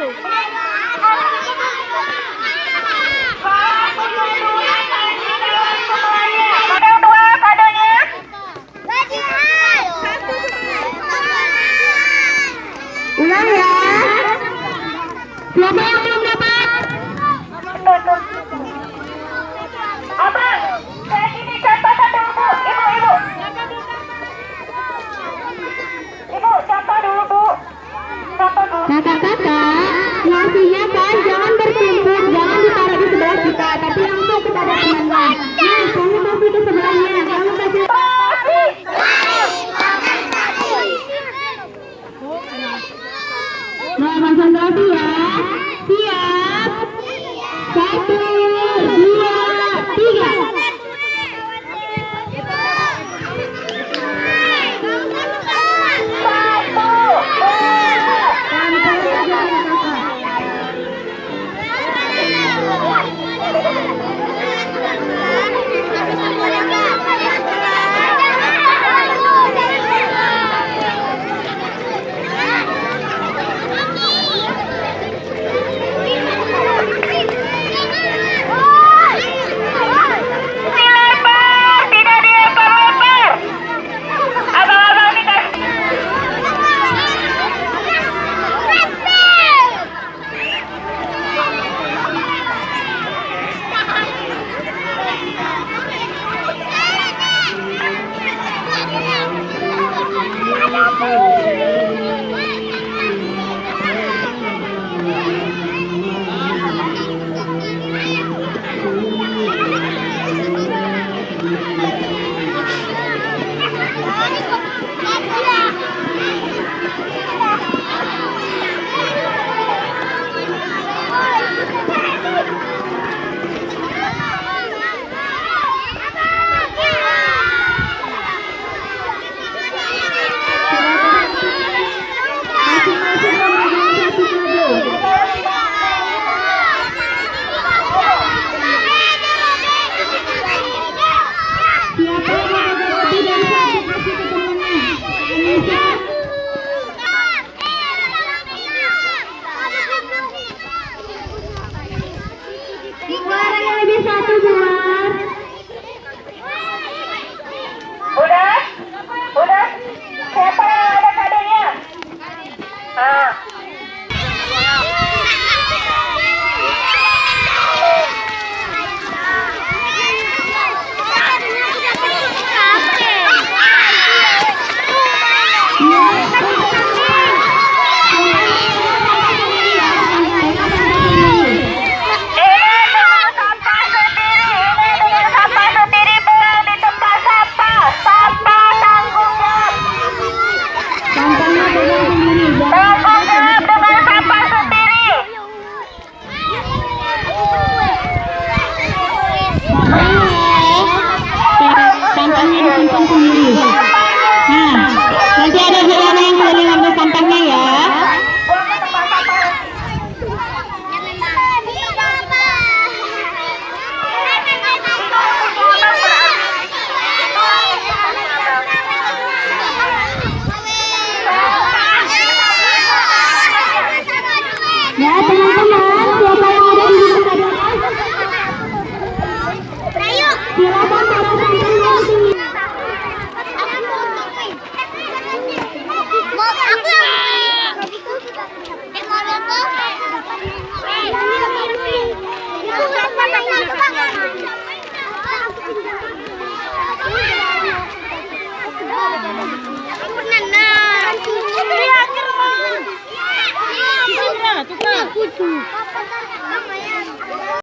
Ulang ya. Siapa yang belum dapat? Abang, saya sini contoh satu Bu. Ibu. Ibu, contoh dulu Bu. Contoh dulu. Kakak-kakak, ngasihnya kan jangan bertumpuk, jangan ditaruh di sebelah kita, tapi langsung kepada temannya. Nah, kamu kasih ke sebelahnya, kamu kasih. Nah, konsentrasi ya. Siap. 1, 2, 3. Udah. Siapa yang ada kadonya? Sampahnya disimpan sendiri. Nah, nanti ada jalan yang keliling ambil sampahnya ya. Ya teman-teman, siapa yang ada di rumah kadonya? Silakan taruh sampahnya di sini. Tukar.